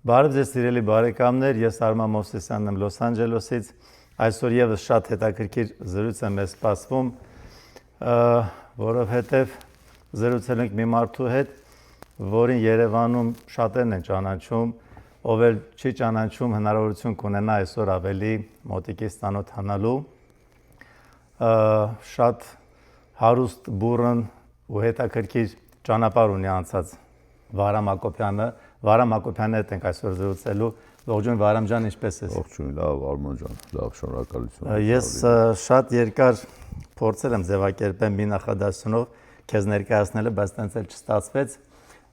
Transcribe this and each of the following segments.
Բարև ձեզ սիրելի բարեկամներ, ես Արման Մովսեսյանն եմ Լոս Անջելեսից։ Այսօր եւս շատ հետաքրքիր զրույց է մեզ սպասվում, որովհետեւ զրուցել ենք մի մարդու հետ, որին Երևանում շատերն են ճանաչում, ով էլ չի ճանաչում, հնարավորություն կունենա այսօր ավելի մոտիկից ծանոթանալու։ Շատ հարուստ բուրըն ու հետաքրքիր ճանապարհ ունի անցած Վարամ Հակոբյանը հետ ենք այսօր զրուցելու։ Ողջույն Վարամ ջան, ինչպե՞ս ես։ Ողջույն, լավ Արման ջան, լավ, շնորհակալություն։ Ես շատ երկար փորձել եմ ձևակերպել մի նախադասությունով քեզ ներկայացնելը, բայց տենց էլ չստացվեց։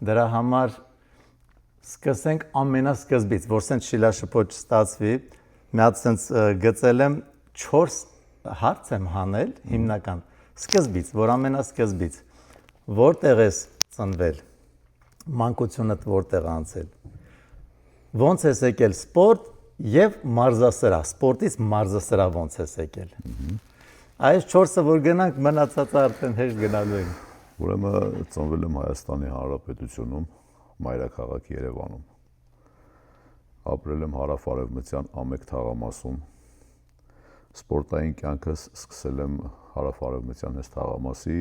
Դրա համար սկսենք ամենասկզբից, որ սենց շիլաշփոթ չստացվի։ Մի հատ սենց գծել եմ 4 հարց եմ հանել հիմնական սկզբից, որ ամենասկզբից որտեղ ես ծնվել, մանկությունդ որտեղ անցել, ոնց ես եկել սպորտ եւ մարզասրահ, սպորտից մարզասրահ ոնց ես եկել։ Այս 4-ը որ գնանք, մնացածը արդեն հեշտ գնալու են։ Ուրեմն ծնվել եմ Հայաստանի Հանրապետությունում, մայրաքաղաք Երևանում։ Ապրել եմ հարավ-արևմտյան Ամեկ թաղամասում։ Սպորտային կյանքս սկսել եմ հարավ-արևմտյան այս թաղամասի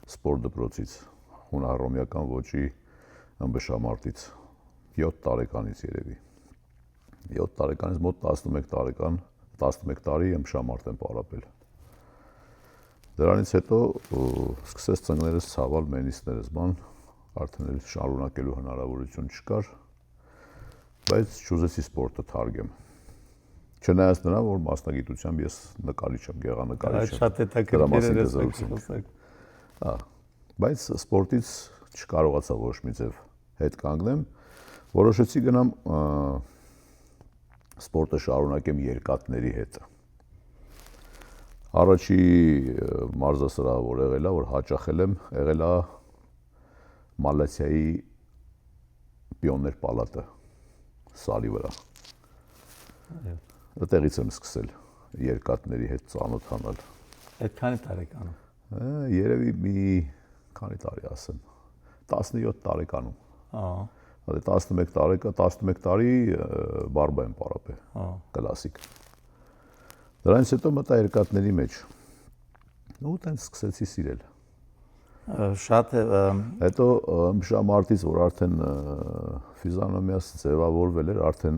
սպորտ դպրոցից, հունահռոմեական ոճի ըմբշամարտից, 7 տարեկանից երևի։ 7 տարեկանից մոտ 11 տարի ըմբշամարտ եմ պարապել։ Դրանից հետո սկսեց ծնկներս ցավել, մենիսներս բան, արդեն էլ շարունակելու հնարավորություն չկար, բայց չուզեցի սպորտը թարգեմ։ Չնայած նրան, որ մասնագիտությամբ ես նկարիչ եմ, գեղանկարիչ եմ։ Շատ հետաքրքիր է։ Բայց սպորտից չկարողացա ոչ մի ձև հետ կանգնեմ, որոշեցի գնամ սպորտը շարունակեմ երկաթների հետ։ Առաջի մարզասրահը, որ եղել է, որ հաճախել եմ, եղել է Մալացիայի Պիոներ պալատը սարի վրա։ Այդտեղից եմ սկսել երկաթների հետ ծանոթանալ։ Այդ քանի տարեկանում։ Երևի մի քանի տարի ասեմ, 17 տարեկանում։ 11 տարի բարբա եմ պարապել, կլասիկ։ Դրանից հետո մտա երկաթների մեջ, ու տենց սկսեցի սիրել։ Շատ է։ Հետո ըմբշամարտից, որ արդեն ֆիզիոնոմիաս ձևավորվել էր, արդեն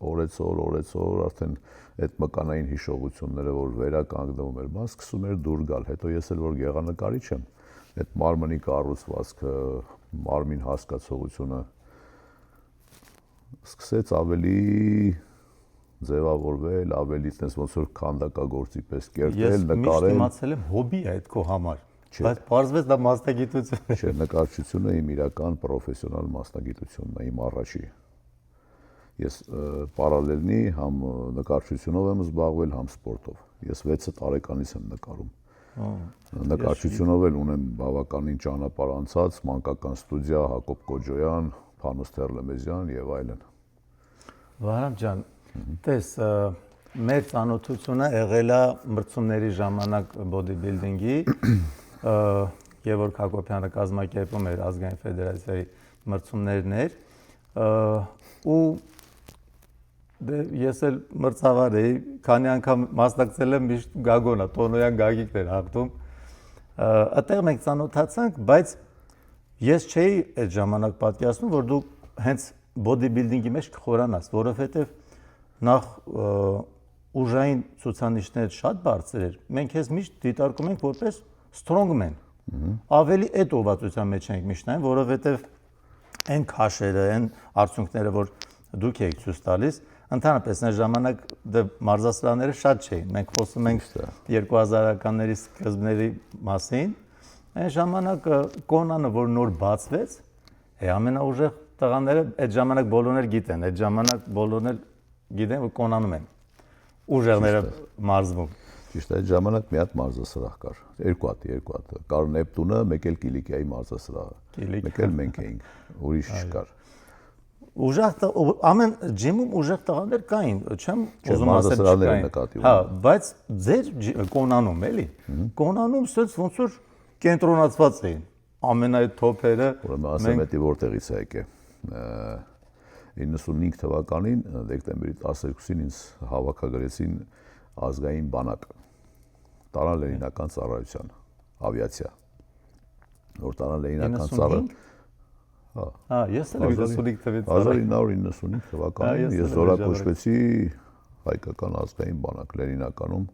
օրեցօր, արդեն այդ մկանային հիշողությունները, որ վերականգնվում էր, բան սկսում էր դուր գալ։ Հետո ես էլ որ գեղանկարիչ եմ, այդ մարմնի կառուցվածքը, մարմին հասկացողությունը սկսեց ավելի ձևավորվել, ավելի տես ոնց որ քանդակագործի պես կերտել, նկարել։ Ես միշտ իմացել եմ հոբի է այդ քո համար, բայց պարզվեց դա մասնագիտություն է։ Չէ, նկարչությունը իմ իրական պրոֆեսիոնալ մասնագիտությունն է, իմ առաջի։ Ես պարալելնի համ նկարչությունով եմ զբաղվել, համ սպորտով։ Ես 6 տարեկանից եմ նկարում։ Նկարչությունով էլ ունեմ բավականին ճանապարհ անցած, մանկական ստուդիա, Հակոբ Կոջոյան, Փանոս Թերլեմեզյան եւ այլն։ Վարամ ջան, տես մեր ծանոթությունը եղել է մրցումների ժամանակ բոդիբիլդինգի, Գևորգ Հակոբյանը կազմակերպում էր ազգային ֆեդերացիայի մրցումներներ, ու ես էլ մրցավար էի, քանի անգամ մասնակցել եմ, միշտ գագոնա, տոնոյան գագիկներ հաղթում։ Այդտեղ մենք ծանոթացանք, բայց ես չէի այդ ժամանակ պատկերացնում, որ դու հենց բոդիբիլդինգի մեջ կխորանաս, որովհետև նախ ուժային ցուցանիշները շատ բարձր էր։ Մենք քեզ միշտ դիտարկում ենք որպես strongman։ Ավելի այդ ուղղվածության մեջ ենք միշտ նայում, որովհետև այն քաշերը, այն արդյունքները, որ դուք եք ցույց տալիս, ընդհանրապես այն ժամանակ մարզասրահները շատ չէին։ Մենք խոսում ենք 2000-ականների սկզբների մասին։ Այն ժամանակ Կոնանը, որ նոր բացվեց, ամենաուժեղ տղաները այդ ժամանակ բոլորներ գիտեն, այդ ժամանակ բոլորներ գիտեն, որ Կոնանում են ուժեղները մարզվում։ Ճիշտ է, այդ ժամանակ մի հատ մարզասրահ կար, երկու հատ, կար Նեպտունը, մեկ էլ Կիլիկիայի մարզասրահը, մեկ էլ մենք էինք, ուրիշ չկար։ Ուժեղ ամեն ջիմում ուժեղ տղաներ կային, չեմ ուզում ասել չկային։ Հա, բայց ձեր Կոնանում էլի, Կոնանում սենց ոնց որ կենտրոնացված էին, ամենայ թոփերը։ Ուրեմն ասեմ էդի որտեղից է եկե։ 95 թվականին դեկտեմբերի 12-ին ինձ հավաքագրեցին ազգային բանակ, տարան լենինական ծառայության, ավիացիա, որ տարան լենինական ծառայության, ես էլ 95 թվականին 1995 թվականին ես զորակոչվեցի հայկական ազգային բանակ Լենինականում,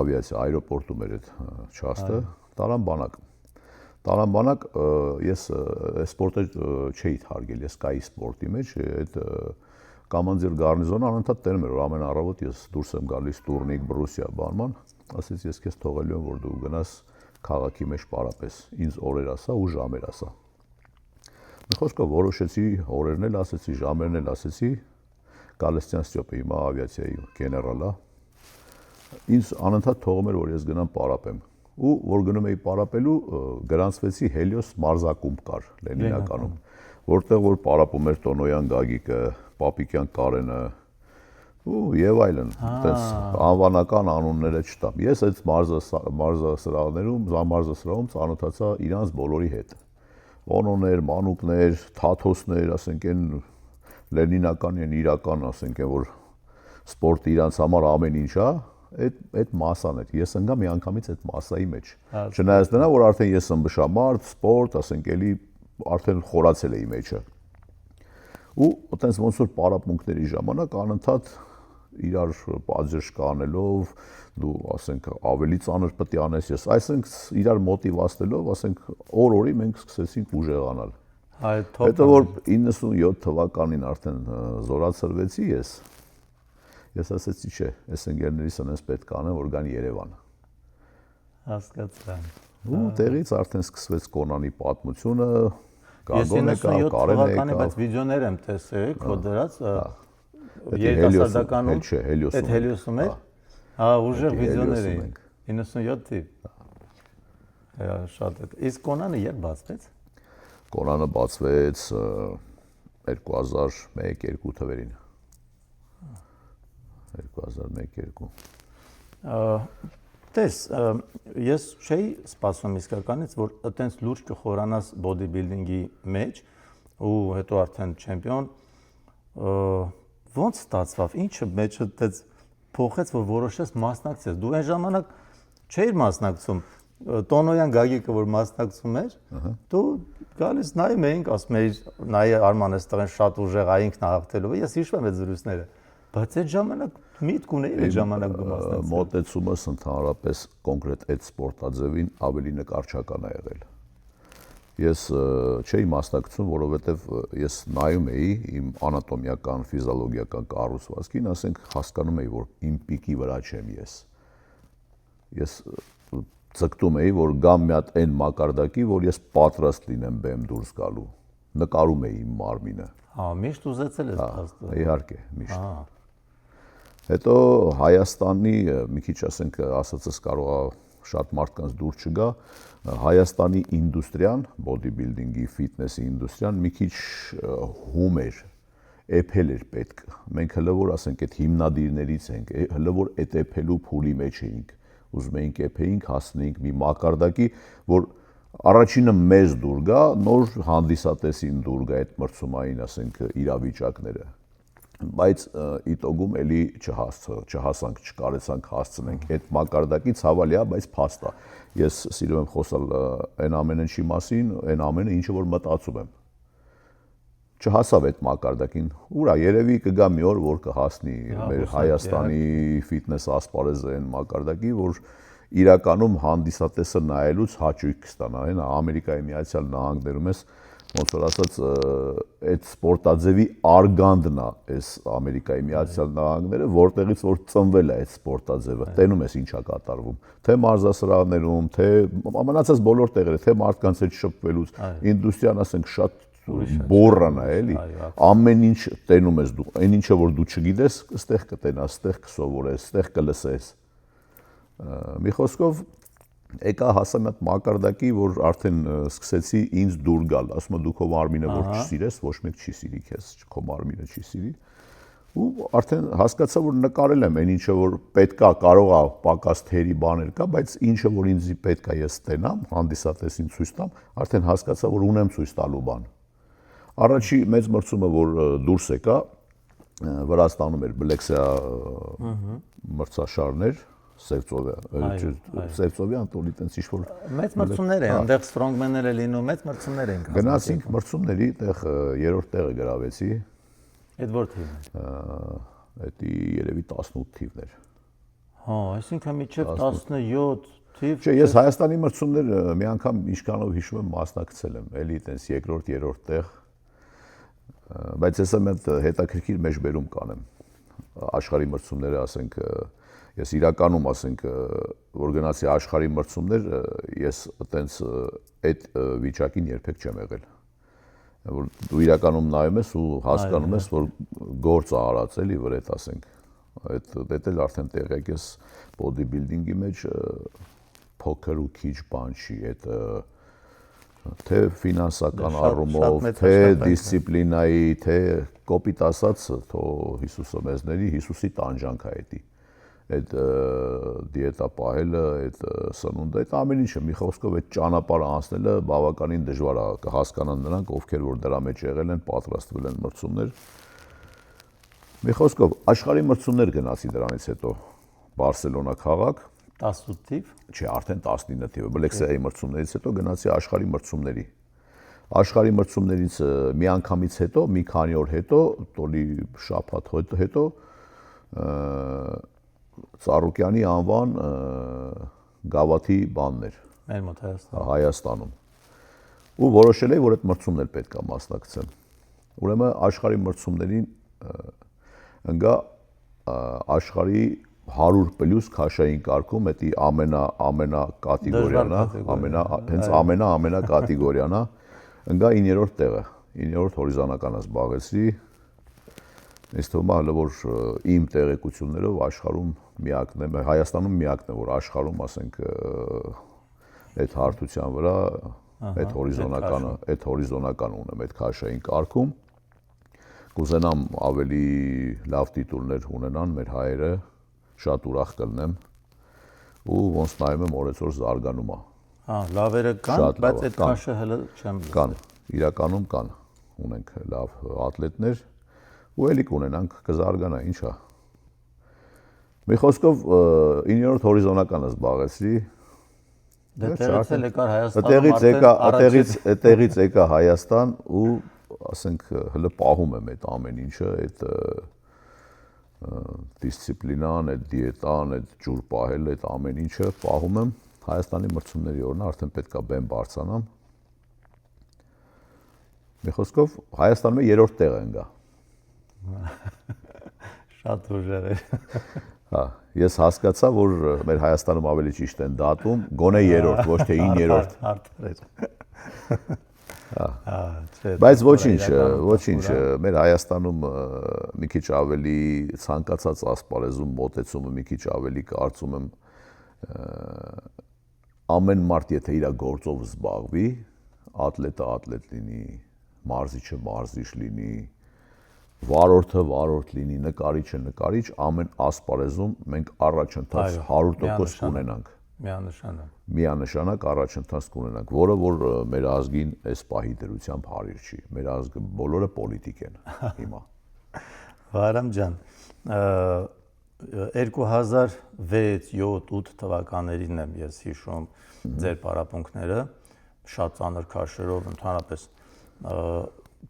ավիացիա, այրոպորտում էր այդ չաստը, տարան բանակ, ես սպորտը չէի թարգել, ես կայի սպորտի մեջ, այդ կամանդիր գարնիզոնը անընդհատ տերում էր, որ ամեն առավոտ ես դուրս եմ գալիս տուրնիկ, Բրուսիա բանման, ասեց ես քեզ թողելու եմ, որ դու գնաս քաղաքի մեջ պարապես, ինձ օրեր ասա ու ժամեր ասա։ Մի խոսքով որոշեցի օրերն էլ ասեցի, ժամերն էլ ասեցի, Գալստյան Ստյոպը հիմա ավիացիայի գեներալ է, ինձ անընդհատ թողում էր, որ ես գնամ պարապեմ, ու որ գնում էի պարապելու, գրանցվեցի Հելիոս մարզակումբ կար Լենինականում, որտեղ որ պարապում էր Տոնոյան Գագիկը, Պապիկյան Կարենը, ու եւ այլն, այդպես անվանական անունները չտամ։ Ես այդ մարզասրահում ծանոթացա իրանց բոլորի հետ։ Օնոներ, մանուկներ, թաթոսներ, ասենք են լենինական են իրական, ասենք են որ սպորտը իրանց համար ամեն ինչ է, այդ մասան էր։ Ես ընկա մի անգամից այդ մասայի մեջ։ Չնայած դրա, որ արդեն ես ըմբշամարդ, սպորտ, ասենք էլի արդեն խորացել էի մեջը։ Ու այտենց ոնց որ պարապմունքների ժամանակ անընդհատ իրար պատժժ կանելով, դու ասենք ավելի ծանր պետք է անես ես, այսինքն իրար մոտիվացնելով, ասենք օր-օրի մենք սկսեցինք ուժեղանալ։ Հետո որ 97 թվականին արդեն զորացրվեցի ես ասեցի չէ, այս ընկերներիս անես պետք է անեմ, որ գան Երևան։ Հասկացա։ Ու տեղից արդեն սկսվեց Կոնանի պատմությունը, Գագոն եկա, Կարեն եկա։ Բայց վիդեոներ եմ տեսել, քո դրած երիտասարդականում, այդ Հելիոսում էր։ Ուժեղ վիդեոներ էին։ 97 թիվ։ Շատ է։ Իսկ Կոնանը երբ բացվեց։ Կոնանը բացվեց 2001-2 թվերին։ 2001-2։ Տես, ես չէի սպասում իսկականից, որ այտենց լուրջ կխորանաս բոդիբիլդինգի մեջ ու հետո արդեն չեմպիոն, ոնց ստացվավ, ինչը մեջը այդպես փոխեց, որ որոշես մասնակցես։ Դու այն ժամանակ չէիր մասնակցում, Տոնոյան Գագիկը որ մասնակցում էր, դու գալիս նայում էինք, ասում էիր, նայ Արման էստեղեն շատ ուժեղ է ինքն հաղթելու, ես հիշում եմ այդ զրույցները, բայց այդ ժամանակ միտք ունեի այդ ժամանակ դու մասնակցել։ Մոտեցումս ընդհանրապես կոնկրետ այդ սպորտաձևին ավելի նկարչական է եղել։ Ես չէի մասնակցում, որովհետև ես նայում էի իմ անատոմիական, ֆիզիոլոգիական կառուցվածքին, ասենք հասկանում էի, որ իմ պիկի վրա չեմ ես։ Ես ցկտում էի, որ գամ մի հատ այն մակարդակի, որ ես պատրաստ լինեմ բեմ դուրս գալու։ Նկարում էի իմ մարմինը։ Միշտ ուզեցել ես փաստը։ Իհարկե, միշտ։ Հետո Հայաստանի, մի քիչ ասենք ասածս կարող է շատ մարդկանց դուր չգա, Հայաստանի ինդուստրիան, բոդիբիլդինգի, ֆիթնեսի ինդուստրիան մի քիչ հում էր, էփել էր պետք։ Մենք հələ որ ասենք այդ հիմնադիրներից ենք, հələ որ այդ էփելու փուլի մեջ էինք, ուզում էինք էփեինք, հասնեինք մի մակարդակի, որ առաջինը մեզ դուր գա, նոր հանդիսատեսին դուր գա այդ մրցումային, ասենք իրավիճակները։ Բայց իտոգում էլի չհասանք, չկարեցանք հասցնենք այդ մակարդակի ցավալի է, բայց փաստ է։ Ես սիրում եմ խոսալ այն ամեն ինչի մասին, այն ամենը ինչը որ մտածում եմ։ Չհասավ այդ մակարդակին։ Ուրա երևի կգա մի օր, որ կհասնի մեր Հայաստանի ֆիթնես ասպարեզը այն մակարդակի, որ իրականում հանդիսատեսը նայելուց հաճույք կստանա, այն Ամերիկայի Միացյալ Նահանգներում էս ոնց որ ասած այդ սպորտաձևի արգանդն է այս Ամերիկայի Միացյալ Նահանգները, որտեղից որ ծնվել է այդ սպորտաձևը, տենում ես ինչա կատարվում, թե մարզասրահներում, թե մնացած բոլոր տեղերը, թե մարդկանց հետ շփվելուց, ինդուստրիան ասենք շատ բորրան է, էլի, ամեն ինչ տենում ես դու, այն ինչը որ դու չգիտես, այստեղ կտենաս, այստեղ կսովորես, այստեղ կլսես։ Մի խոսքով եկա հասա մի հատ մակարդակի, որ արդեն սկսեցի ինձ դուր գալ, ասում եմ դու քո մարմինը որ չսիրես, ոչ մեկ չի սիրի քեզ, քո մարմինը չի սիրի։ Ու արդեն հասկացա, որ նկարել եմ այն ինչը որ պետքա, կարող է պակաս թերի բաներ կա, բայց ինչը որ ինձ պետքա ես տենամ, հանդիսատեսին ցույց տամ, արդեն հասկացա, որ ունեմ ցույց տալու բան։ Առաջի մեծ մրցումը, որ դուրս եկա, Վրաստանում էր Բլեքսիա մրցաշարներ, Սևծովի Անտոլի տենց ինչ-որ մեծ մրցումներ են, այնտեղ ստրոնգմենները լինում, մեծ մրցումներ են կազմում։ գնացինք մրցումների, այդտեղ 3-րդ տեղը գրավեցի։ Այդ որ թիվն է։ Դա երևի 18 թիվն էր։ Հա, այսինքն մինչև 17 թիվ։ Չէ, ես Հայաստանի մրցումներ մի անգամ ինչքանով հիշում եմ մասնակցել եմ, էլի տենց 2-րդ, 3-րդ տեղ։ Բայց ես եմ հետաքրքիր մեջբերում կանեմ։ Աշխարհի մրցումները, ասենք, ես իրականում, ասենք, որ գնացի աշխարհի մրցումներ, ես այտենց այդ վիճակին երբեք չեմ եղել։ Որ դու իրականում նայում ես ու հասկանում ես, որ գործ է արած էլի վրետ, ասենք։ Այդ էլ արդեն տեղյակ ես բոդիբիլդինգի մեջ փոքր ու քիչ բան չի, այդ թե ֆինանսական առումով, թե դիսցիպլինայի, թե կոպիտ ասած, թո Հիսուսը մեզների, Հիսուսի տանջանք է դա։ Այդ դիետա պահելը, այդ սնունդը, այդ ամեն ինչը մի խոսքով այդ ճանապարհը անցնելը բավականին դժվար է, կհասկանան նրանք, ովքեր որ դրա մեջ եղել են, պատրաստվել են մրցումներ։ Մի խոսքով աշխարհի մրցումներ գնացի դրանից հետո Բարսելոնա քաղաք 18 թիվ։ Չէ, արդեն 19 թիվը Բլեքսիայի մրցումներից հետո գնացի աշխարհի մրցումների։ Աշխարհի մրցումներից մի անգամից հետո, մի քանի օր հետո, տոլի շաբաթ հետո Ծառուկյանի անվան գավաթի բաններ Մեր մոտ Հայաստանում։ Ու որոշել էի, որ այդ մրցումն էլ պետք է մասնակցեմ։ Ուրեմն աշխարհի մրցումներին ընկա աշխարհի 100+ քաշային կարգում, դա ամենա կատեգորիան է, հենց ամենա կատեգորիան է, ընկա 9-րդ տեղը, 9-րդ հորիզոնականը զբաղեցրի։ Ինձ թվում է հələ որ իմ տեղեկություններով աշխարհում միակն է, Հայաստանում միակն է, որ աշխարհում, ասենք, այդ հարթության վրա այդ հորիզոնականը ունեմ, այդ քաշային կարգում։ Կուզենամ ավելի լավ տիտուլներ ունենան մեր հայերը, շատ ուրախ կլնեմ ու ոնց նայում եմ օրեցօր զարգանում է։ Հա, լավերը կան, բայց այդ քաշը հələ չեմ լսել։ Կան, իրականում կան, ունենք լավ ատլետներ ու էլի կունենանք, կզարգանա, ինչ է։ Մի խոսքով 9-րդ հորիզոնականը զբաղեցրի։ Դեռից էլ եկար Հայաստանում, այդտեղից եկա Հայաստան ու ասենք հələ պահում եմ այդ ամեն ինչը, այդ դիսցիպլինան, այդ դիետան, այդ ջուր պահելը, այդ ամեն ինչը պահում եմ։ Հայաստանի մրցումների օրն արդեն պետք է բեմ բարձրանամ։ Մի խոսքով Հայաստանում 3-րդ տեղը ընկա։ Շատ ուժեղ է։ Հա, ես հասկացա, որ մեր Հայաստանում ավելի ճիշտ են դատում, գոնե 3-րդ, ոչ թե 9-րդ։ Բայց ոչինչ, մեր Հայաստանում մի քիչ ավելի ցանկացած ասպարեզում մոտեցումը մի քիչ ավելի կարծում եմ ամեն մարդ եթե իր գործով զբաղվի, ատլետը ատլետ լինի, մարզիչը մարզիչ լինի, վարորդը լինի, նկարիչը նկարիչ, ամեն ասպարեզում մենք առաջընթաց 100% կունենանք։ Միանշանակ առաջընթաց կունենանք, որը որ մեր ազգին այս պահի դրությամբ հարիր չի։ Մեր ազգը բոլորը պոլիտիկ են հիմա։ Վարամ ջան, 2006-7-8 թվականներին եմ ես հիշում ձեր պարապմունքները, շատ ծանր քաշերով ընդհանրապես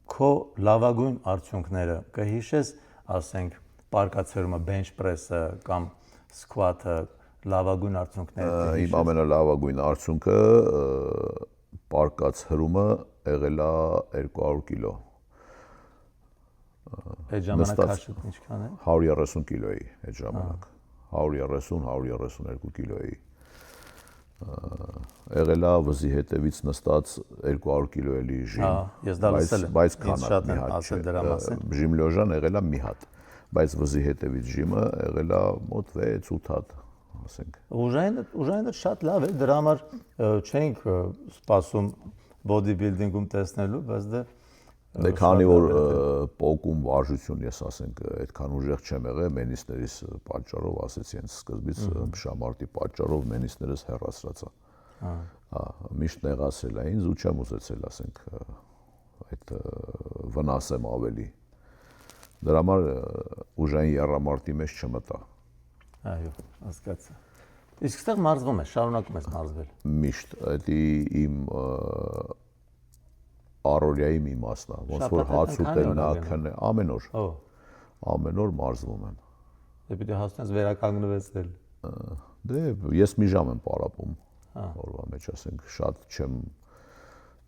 քո լավագույն արդյունքները կհիշես, ասենք, պարկացրումը, bench press-ը կամ squat-ը, լավագույն արդյունքները կհիշես։ Իմ ամենալավագույն արդյունքը պարկած հրումը եղել է 200 կիլո։ Այդ ժամանակ քաշը ինչքան է։ 130 կիլո էի այդ ժամանակ։ 130-132 կիլո էի։ Եղել է վզի հետևից նստած 200 կիլո էլի ժիմ։ Ես դա լսել եմ։ Բայց քանակ մի հատ չէ։ Ժիմ լոժան եղել է մի հատ, բայց վզի հետևից ժիմը եղել է մոտ 6-8 հատ, ասենք։ Ուժայինը շատ լավ է, դրա համար չենք սպասում բոդիբիլդինգում տեսնելու, բայց Դե քանի որ պոկում վարժություն ես ասենք այդքան ուժեղ չեմ եղել մենիսներից պատճառով ասեցի հենց սկզբից շամարտի պատճառով մենիսներս հեռացրացա։ Հա, միշտ նեղացել է ինձ ու չեմ ուզեցել ասենք այդ վնասեմ ավելի։ Դրա համար ուժային եռամարտի մեջ չմտա։ Այո, հասկացա։ Իսկ այստեղ մարզվում է, շարունակում ես մարզվել։ Միշտ դա իմ առօրյայի մի մասն է, ոնց որ հաց ուտելն է, ամեն օր։ Ամեն օր մարզվում եմ։ Դե պիտի հասնես վերականգնվեցնել։ Դե ես մի ժամ եմ պարապում։ Օրվա մեջ ասենք շատ չեմ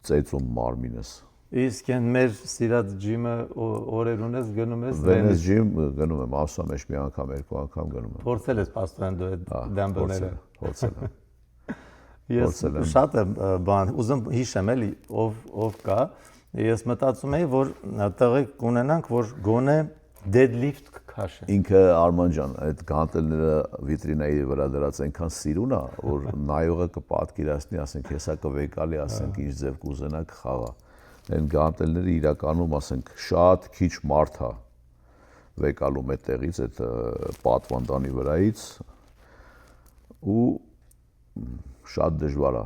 ծեծում մարմինս։ Իսկ այն մեր սիրած ջիմը օրեր ունես գնում ես Վենես ջիմ գնում եմ, ամսվա մեջ մի անգամ, երկու անգամ գնում եմ։ Փորձել ես պաստորեն դու այդ դամբելները։ Փորձել եմ։ Ես շատ եմ բան, ուզում հիշեմ էլի ով կա։ Ես մտածում էի, որ տեղի կունենանք, որ գոնե deadlift քաշեն։ Ինքը Արման ջան, այդ գանտելները վիտրինայի վրա դրած այնքան սիրուն է, որ նայողը կպատկերացնի, ասենք հեսա կվեկալի, ասենք ինչ ձև կուզենա կխաղա։ Այն գանտելները իրականում, ասենք, շատ քիչ մարդ է վեկալում այդտեղից, այդ պատվանդանի վրայից ու շատ դժվար է։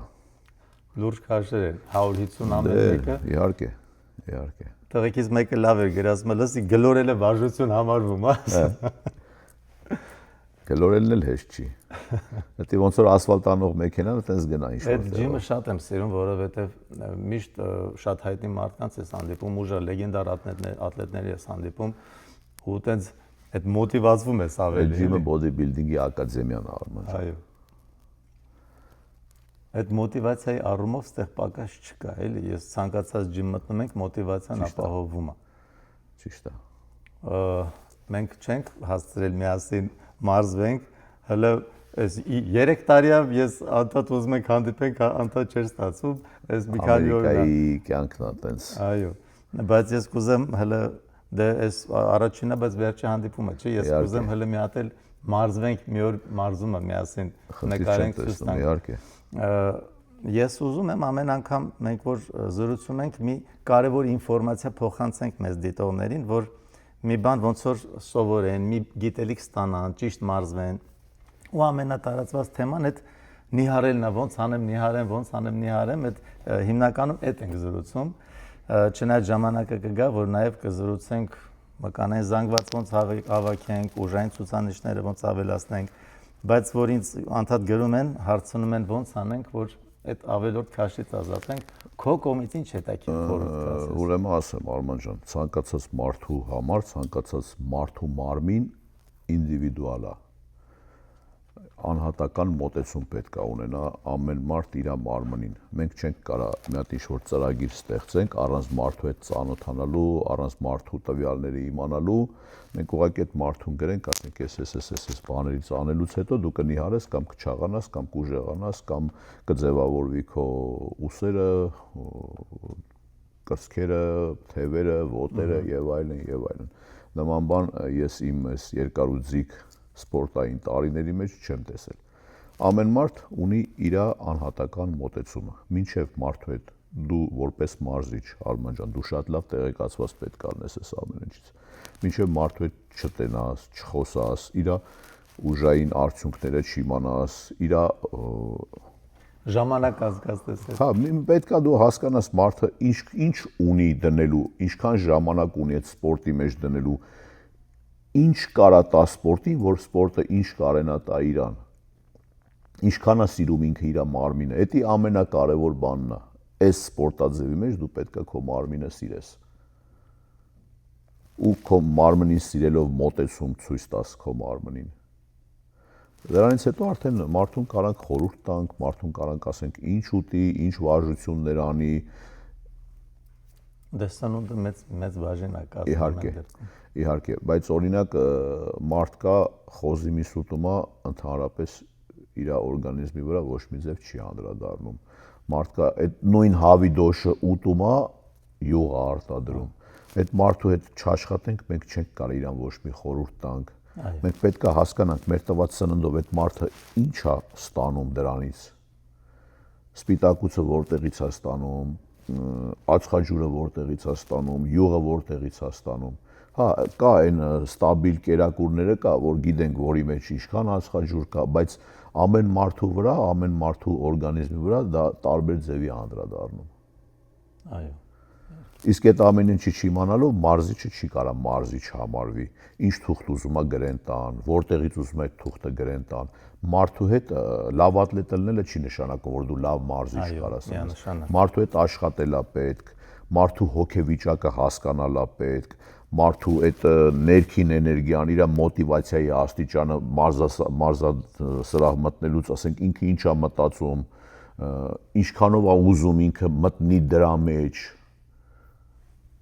Լուրջ քաշեր են, 150 ամենիկը։ Իհարկե։ Տեղեկից մեկը լավ էր գրասում, լսի գլորելը վարժություն համարվում, հա։ Գլորելն էլ հեշտ չի։ Դա ոնց որ ասֆալտանող մեքենան այտենց գնա ինչ-որ։ Այդ ջիմը շատ եմ սիրում, որովհետև միշտ շատ հայտնի մարդկանց ես հանդիպում, ուժը լեգենդար ատլետների ես հանդիպում ու այտենց այդ մոտիվացվում ես ավելի։ Այդ ջիմը բոդիբիլդինգի ակադեմիան է Արման։ Այո։ Այդ մոտիվացիայի առումով ստեղ պակաս չկա, էլի։ Ես ցանկացած ջիմ մտնում ենք, մոտիվացիան ապահովում է։ Ճիշտ է։ Մենք չենք հասցրել միասին մարզվենք, հələ այս 3 տարիա ես անդադ ուզում ենք հանդիպենք, անդադ չէր ստացվում, այս մի քանի օր։ Ամերիկայի կյանքն է տենց։ Այո, բայց ես կուզեմ հələ դե այս առաջինը, բայց վերջի հանդիպումը չի, ես կուզեմ հələ մի հատ էլ մարզվենք, մի օր մարզումը միասին նկարենք, ցույց տանք։ Իհարկե։ Ես ուզում եմ ամեն անգամ մենք որ զրուցում ենք մի կարևոր ինֆորմացիա փոխանցենք մեզ դիտողներին, որ մի բան ոնց որ սովորեն, մի գիտելիք ստանան, ճիշտ մարզվեն։ Ու ամենատարածված թեման այդ նիհարելն է, ոնց անեմ նիհարեմ, ոնց անեմ նիհարեմ, այդ հիմնականում այդ ենք զրուցում։ Չնայած ժամանակը կգա, որ նաև կզրուցենք մկանային զանգված ոնց հավաքենք, ուժային ցուցանիշները ոնց ավելացնենք, բայց որ ինձ անդադ գրում են, հարցնում են ոնց անենք, որ այդ ավելորդ քաշից ազատենք, քո կողմից ինչ հետաքրքիր խորհուրդ կասես։ Ուրեմն ասեմ Արման ջան, ցանկացած մարդու համար, ցանկացած մարդու մարմին ինդիվիդուալ է։ Անհատական մոտեցում պետք է ունենա ամեն մարդ իր մարմնին։ Մենք չենք կարող մի հատ ինչ-որ ծրագիր ստեղծենք առանց մարդու հետ ծանոթանալու, առանց մարդու տվյալները իմանալու։ Մենք ուղղակի այդ մարդուն գրենք, ասենք էս բաներից անելուց հետո դու կնիհարես կամ կչաղանաս կամ կուժեղանաս կամ կձևավորվի քո ուսերը, կրծքերը, թևերը, ոտերը եւ այլն։ Նման բան ես իմ այս երկարուձիգ սպորտային տարիների մեջ չեմ տեսել։ Ամեն մարդ ունի իր անհատական մոտեցումը։ Մինչև մարդու հետ դու որպես մարզիչ, Արման ջան, դու շատ լավ տեղեկացված պետք է լինես այս ամեն ինչից։ Մինչև մարդու հետ չտենաս, չխոսաս, իր ուժային արդյունքները չիմանաս, իր ժամանակ անցկացնես։ Հա, պետք է դու հասկանաս մարդը ինչ ունի դնելու, ինչքան ժամանակ ունի այդ սպորտի մեջ դնելու, ինչ կարա տա սպորտին, որ սպորտը ինչ կարենա տա իրան։ Ինչքան է սիրում ինքը իր մարմինը, դա ամենակարևոր բանն է։ Այս սպորտաձևի մեջ դու պետք է քո մարմինը սիրես։ Ու քո մարմնին սիրելով մոտեցում ցույց տաս քո մարմնին։ Դրանից հետո արդեն մարդուն կարանք խորհուրդ տանք, մարդուն կարանք ասենք ինչ ուտի, ինչ վարժություններ անի։ Դեսանունը մեծ բաժին է կազմում։ Իհարկե, բայց օրինակ մարդ կա խոզի միս ուտումա ընդհանրապես իր օրգանիզմի վրա ոչ մի ձև չի անդրադառնում։ Մարդ կա այդ նույն հավիդոշը ուտումա յուղ արտադրում։ Այդ մարդու հետ չաշխատենք, մենք չենք կարող իրան ոչ մի խորհուրդ տանք։ Մենք պետք է հասկանանք մեր տված սննդով այդ մարդը ինչ է ստանում դրանից։ Սպիտակուցը որտեղից է ստանում, ածխաջուրը որտեղից է ստանում, յուղը որտեղից է ստանում։ Հա, կա այն ստաբիլ կերակուրները կա, որ գիտենք, որի մեջ ինչքան ածխաջուր կա, բայց ամեն մարդու վրա, ամեն մարդու օրգանիզմի վրա դա տարբեր ձևի անդրադառնում։ Այո։ Իսկ այդ ամեն ինչի չիմանալով մարզիչը չի կարա մարզիչ համարվի։ Ինչ թուղթ ուզում է գրեն տան, որտեղից ուզում է այդ թուղթը գրեն տան։ Մարդու հետ լավ ատլետ լինելը չի նշանակում, որ դու լավ մարզիչ կարաս լինես։ Մարդու հետ աշխատելա պետք, մարդու հոգեվիճակը հասկանալա պետք, մարդու այդ ներքին էներգիան, իր մոտիվացիայի աստիճանը մարզասրահ մտնելուց, ասենք ինքը ինչ է մտածում, ինչքանով է ուզում ինքը մտնի դրա մեջ։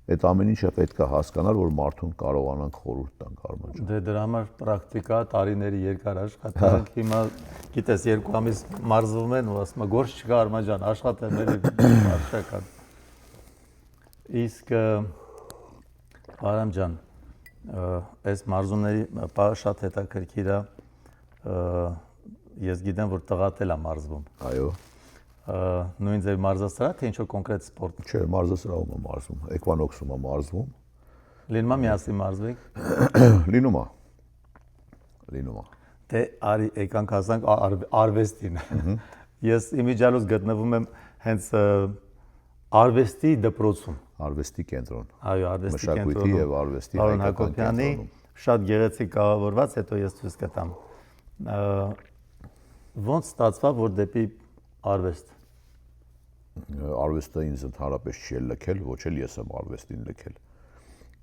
Այդ ամեն ինչը պետք է հասկանալ, որ մարդուն կարողանանք խորհուրդ տանք Արման։ Դե դրա համար պրակտիկա, տարիների երկար աշխատանք, հիմա գիտես 2 ամիս մարզվում են ու ասում եմ գործ չկա Արման ջան, աշխատեմ էլի արշական։ Իսկ Արամ ջան, այս մարզումների բանը շատ հետաքրքիր է, ես գիտեմ, որ տղադ էլ է մարզվում։ Այո։ Նույն ձեր մարզասրահ, թե ինչ-որ կոնկրետ սպորտ։ Չէ, մարզասրահում եմ մարզվում, էկվանոքսում եմ մարզվում։ Լինում է միասին մարզվեք։ Լինում է։ Լինում է։ Դե արի եկանք հասանք արվեստին։ Ես իմիջիալուց գտնվում եմ հենց արվեստի դպրոցում։ Արվեստի կենտրոն։ Այո, արվեստի կենտրոնում։ Մշակույթի եւ արվեստի Պարոն Հակոբյանի շատ գեղեցիկ կառավարված, հետո ես ցույց կտամ։ Ոնց ստացվա, որ դեպի արվեստ։ Արվեստը ինձ ընդհանրապես չի լքել, ոչ էլ ես եմ արվեստին լքել։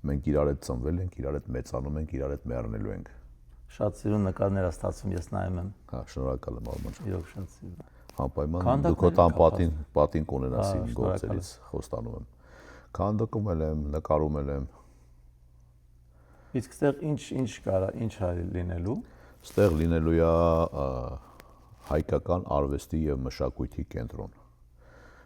Մենք իրար հետ ծնվել ենք, իրար հետ մեծանում ենք, իրար հետ մեռնելու ենք։ Շատ սիրուն նկարներ է ստացվում, ես նայում եմ։ Հա, շնորհակալ եմ Արման ջան։ Իրոք շատ սիրուն։ Անպայման դու քո տան պատին կունենաս իմ գործերից, խոստանում եմ։ Քանդակում եմ, նկարում եմ։ Իսկ ստեղ ինչ կարա, ինչ է լինելու։ Ստեղ լինելու է հայկական արվեստի եւ մշակույթի կենտրոն։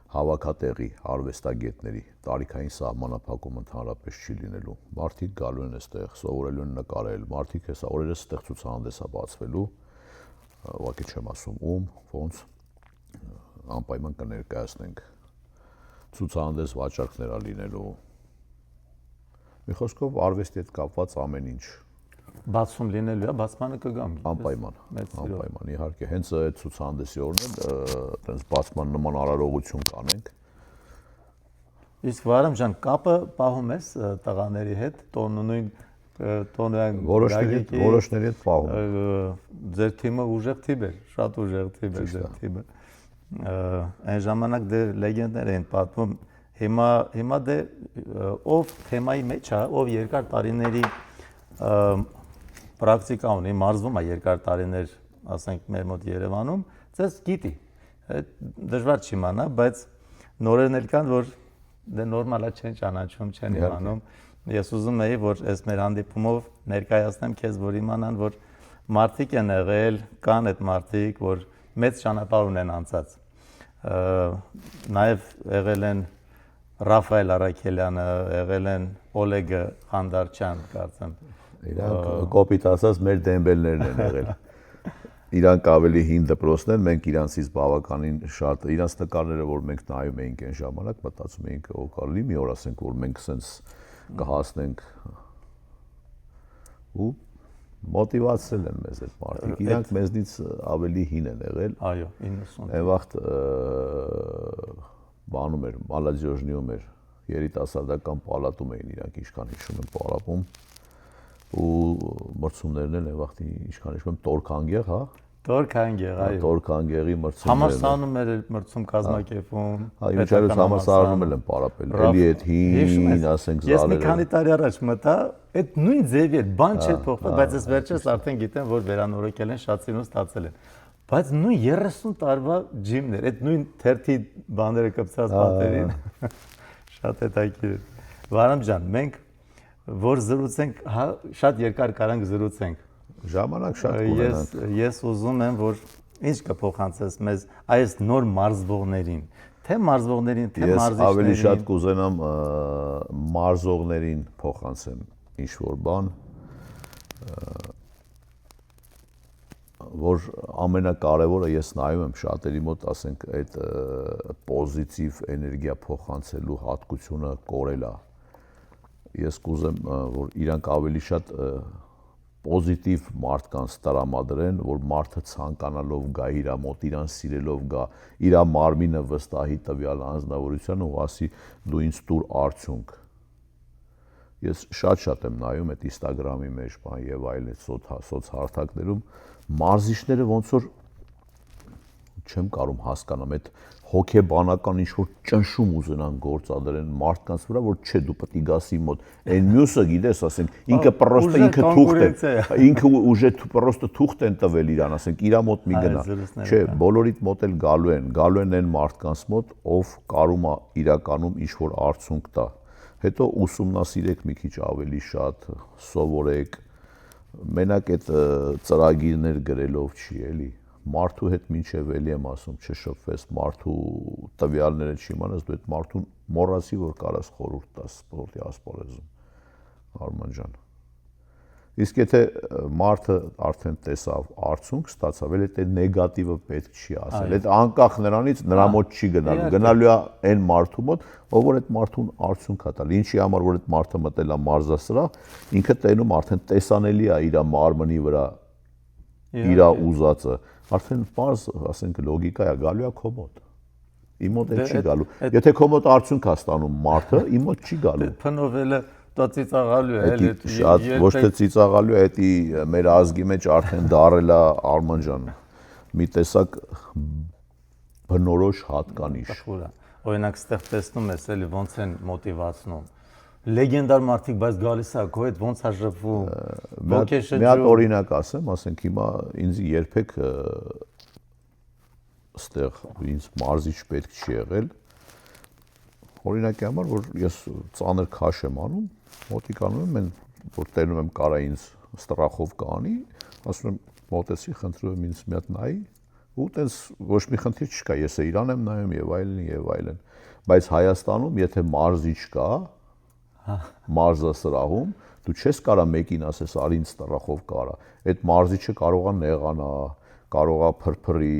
Հավաքատեղի արվեստագետների տարիքային սահմանափակում ընդհանրապես չի լինելու։ Մարդիկ գալու են այստեղ, սովորելու են նկարել, մարդիկ հեսա օրերս այստեղ ցուցահանդես է բացվելու։ Ուղղակի չեմ ասում ոնց անպայման կներկայացնենք։ Ցուցահանդես վաճառքներ ա լինելու։ Մի խոսքով արվեստի հետ կապված ամեն ինչ։ Բացում լինելու է, բացմանը կգամ։ Անպայման, անպայման, իհարկե, հենց այդ ցուցահանդեսի օրն էլ այդպես բացման նման արարողություն կանենք։ Իսկ Վարամ ջան, կապը պահում ես տղաների հետ, նույն տոնյան որոշների հետ պահում։ Ձեր թիմը ուժեղ թիմ էր, շատ ուժեղ թիմ էր ձեր թիմը։ Այն ժամանակ դեր լեգենդներ էին պատմում։ Հիմա դե ով թեմայի մեջ է, ով երկար տարիների պրակտիկա ունի, մարզվում է երկար տարիներ, ասենք մեր մոտ Երևանում, ցես գիտի։ Այդ դժվար չիմանա, բայց նորերն էլ կան, որ դե նորմալ է չեն ճանաչում, չեն իմանում։ Ես ուզում եի, որ այս մեր հանդիպումով ներկայացնեմ քեզ, որ իմանան, որ մարդիկ են եղել, կան այդ մարդիկ, որ մեծ ճանապարհ ունեն անցած։ Նաև եղել են Ռաֆայել Արաքելյանը, եղել են Օլեգը Խանդարչյան, կարծեմ։ Իրանք կոպիտ ասած մեր դեմբելներն են եղել։ Իրանք ավելի հին դպրոցն են, մենք իրանցից բավականին շատ, իրանց նկարները, որ մենք նայում էինք այն ժամանակ, մտածում էինք, ով կարելի մի օր ասենք, որ մենք սենց կհասնենք ու մոտիվացրել են մեզ այդ մարդիկ։ Իրանք մեզնից ավելի հին են եղել։ Այո, 90։ Այն վաղտ բանում էր, մալադիոժնիում էր, երիտասարդական պալատում էին իրանք, ինչքան հիշում եմ պարապում։ Ու մրցումներն էլ վաղտի ինչքան հիշում եմ Տորքանգեղ, հա։ Տորքանգեղ, այո։ Տորքանգեղի մրցումները։ Համալսարանում էր մրցում կազմակերպում։ Հա, ինչպես համալսարանում էլ են պարապել։ Էլի այդ հին, ասենք զալերը։ Ես մի քանի տարի առաջ մտա, այդ նույն ձևի հետ բան չէր փոխվել, բայց ես վերջերս արդեն գիտեմ, որ վերանորոգել են, շատ սիրուն ստացել են։ Բայց նույն 30 տարվա ջիմներ, այդ նույն թերթի բաները կպցած պատերին։ Շատ հետաքրքիր է։ Վարամ ջան, մենք որ զրուցենք, հա, շատ երկար կարանք զրուցենք։ Ժամանակ շատ կունենանք։ Ես ուզում եմ, որ ինչ կփոխանցես մեզ այս նոր մարզվողներին, թե մարզվողներին, թե մարզիչներին։ Ես ավելի շատ կուզենամ մարզողներին փոխանցեմ ինչ-որ բան, որ ամենակարևորը ես նայում եմ շատերի մոտ, ասենք, այդ պոզիտիվ էներգիա փոխանցելու հատկությունը կորել է։ Ես կուզեմ, որ իրանք ավելի շատ պոզիտիվ մարդկանց տրամադրեն, որ մարդը ցանկանալով գա իր մոտ, իրան սիրելով գա, իր մարմինը վստահի տվյալ անձնավորությանը ու ասի դու ինձ տուր արդյունք։ Ես շատ եմ նայում այդ Instagram-ի մեջ բան եւ այլ այդ սոցհարթակներում մարզիչները ոնց որ չեմ կարող հասկանամ այդ հոգեբանական ինչ որ ճնշում ուզենան գործադրեն մարդկանց վրա, որ չէ դու պետք է գաս իմ մոտ։ Այն մյուսը գիտես, ասենք, ինքը պրոստը ինքը թուղթ է, ինքը ուժը պրոստը թուղթ են տվել իրան, ասենք, իրա մոտ մի գնա։ Չէ, բոլորիդ մոտ էլ գալու են այն մարդկանց մոտ, ով կարում է իրականում ինչ որ արդյունք տա։ Հետո ուսումնասիրեք մի քիչ ավելի շատ, սովորեք։ Մենակ այդ ծրագիրներ գրելով չի էլի։ Մարդու հետ մինչև էլի եմ ասում, չշփվես, մարդու տվյալները չիմանաս, դու այդ մարդուն մոռացի, որ կարաս խորհուրդ տաս սպորտի ասպարեզում, Արման ջան։ Իսկ եթե մարդը արդեն տեսավ, արդյունք ստացավ, էլ այդ նեգատիվը պետք չի ասել։ Այդ անկախ նրանից նրա մոտ չի գնալու։ Գնալու է այն մարդու մոտ, ով որ այդ մարդուն արդյունք է տալ։ Ինչի համար որ այդ մարդը մտել է մարզասրահ, ինքը տենում արդեն տեսանելի է իր մարմնի վրա իր ուզածը, արդեն պարզ, ասենք, լոգիկա է, գալու է քո մոտ։ Իմ մոտ էլ չի գալու։ Եթե քո մոտ արդյունք է ստանում մարդը, իմ մոտ չի գալու։ Փնովելը դա ծիծաղալու է, էլի շատ ոչ թե ծիծաղալու է, դա մեր ազգի մեջ արդեն դարել է Արման ջան։ Մի տեսակ բնորոշ հատկանիշ։ Օրինակ ստեղ տեսնում ես, էլի ոնց են մոտիվացնում։ Լեգենդար մարդիկ, բայց գալիս է քո հետ ոնց է շփվում։ Մի հատ օրինակ ասեմ, ասենք հիմա ինձ երբեք ստեղ ինձ մարզիչ պետք չի եղել։ Օրինակի համար, որ ես ծանր քաշ եմ անում, մոտիկանում եմ, որ տենում եմ կարա ինձ ստրախով կանի, ասում եմ մոտեցի, խնդրում եմ ինձ մի հատ նայի, ու տենց ոչ մի խնդիր չկա, ես իրան եմ նայում եւ այլն։ Բայց Հայաստանում, եթե մարզիչ կա, մարզասրահում, դու չես կարա մեկին ասես արի ինձ ստրախով կարա։ Այդ մարզիչը կարողա նեղանա, կարողա փրփրի,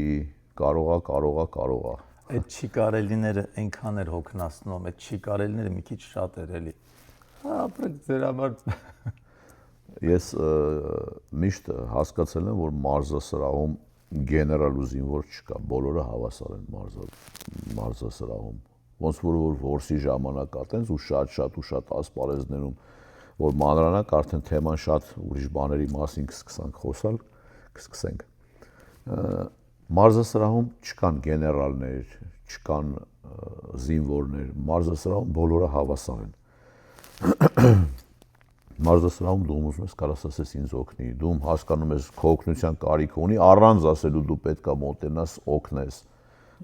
կարողա։ Այդ չի կարելիները այնքան էր հոգնածնում, այդ չի կարելիները մի քիչ շատ էր էլի։ Ապրեք ձեր համար։ Ես միշտ հասկացել եմ, որ մարզասրահում գեներալ ու զինվոր չկա, բոլորը հավասար են մարզասրահում։ Ոնց որ որսի ժամանակ ատենց ու շատ ասպարեզներում, որ մանրանակ արդեն թեման շատ ուրիշ բաների մասին կսկսանք խոսալ, կսկսենք։ Մարզասրահում չկան գեներալներ, չկան զինվորներ, մարզասրահում բոլորը հավասար են։ Մարզասրահում դու ուզում ես կարաս ասես ինձ օգնի, դու հասկանում ես քո օգնության կարիք ունի, առանց ասելու դու պետքա մոտենաս օգնես։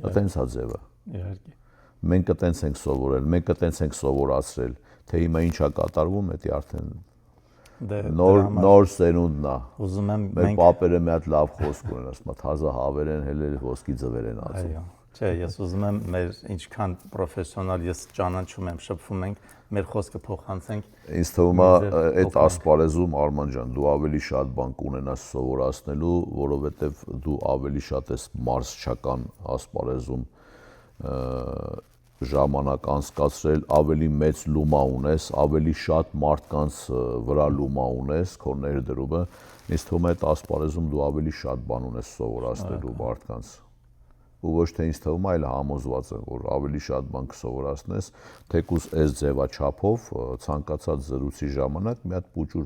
Այտենց է ձևը։ Իհարկե։ Մենք այտենց ենք սովորել, մենք այտենց ենք սովորացրել, թե հիմա ինչա կատարվում, դա արդեն նոր սերունդն է։ Ուզում եմ մեր պապերը մի հատ լավ խոսք ունեն, ասում են թազա հավերեն հելել ոսկի ձվեր են ասում։ Այո։ Չէ, ես ուզում եմ մեր ինչքան պրոֆեսիոնալ ես ճանաչում եմ, շփվում ենք, մեր խոսքը փոխանցենք։ Ինձ թվում է այդ ասպարեզում Արման ջան, դու ավելի շատ բան կունենաս սովորացնելու, որովհետև դու ավելի շատ ես մարզչական ասպարեզում ժամանակ անցկացրել, ավելի մեծ լումա ունես, ավելի շատ մարդկանց վրա լումա ունես, քո ներդրումը, ինձ թվում է այդ ասպարեզում դու ավելի շատ բան ունես սովորացնելու մարդկանց։ Ու ոչ թե ինձ թվում է, այլ համոզված եմ, որ ավելի շատ բան կսովորացնես, թեկուզ այս ձևաչափով ցանկացած զրույցի ժամանակ մի հատ պուճուր,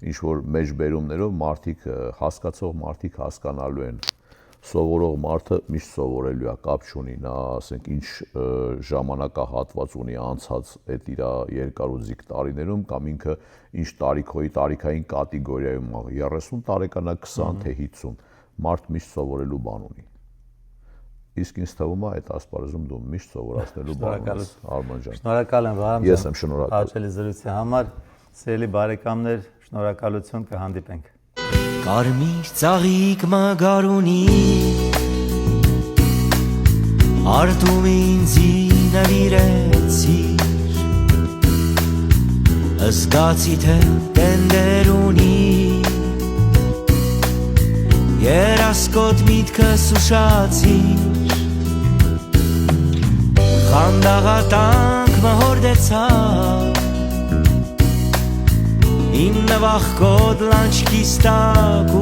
ինչ որ մեջբերումներով մարդիկ հասկացող մարդիկ հասկանալու են։ Սովորող մարդը միշտ սովորելու է, կապ չունի, նա ասենք ինչ ժամանակահատված ունի անցած այդ իր երկարուձիգ տարիներում կամ ինքը ինչ տարիքային կատեգորիայում է, 30 տարեկան է, 20 թե 50, մարդ միշտ սովորելու բան ունի։ Իսկ ինձ թվում է այդ ասպարեզում դու միշտ սովորացնելու բան ունես, Արման ջան։ Շնորհակալ եմ Վահան ջան։ Ես եմ շնորհակալ։ Հաճելի զրույցի համար, սիրելի բարեկամներ, շնորհակալություն, կհանդիպենք։ Կարմիր ծաղիկ մագարունի Արդում ինձի նվիրեցիր Զգացի թե տենդեր ունի Երասկոտ միտքս ուշացիր Խանդաղատանք մհորդեցավ իմ նվախկոտ լանչքիս տակ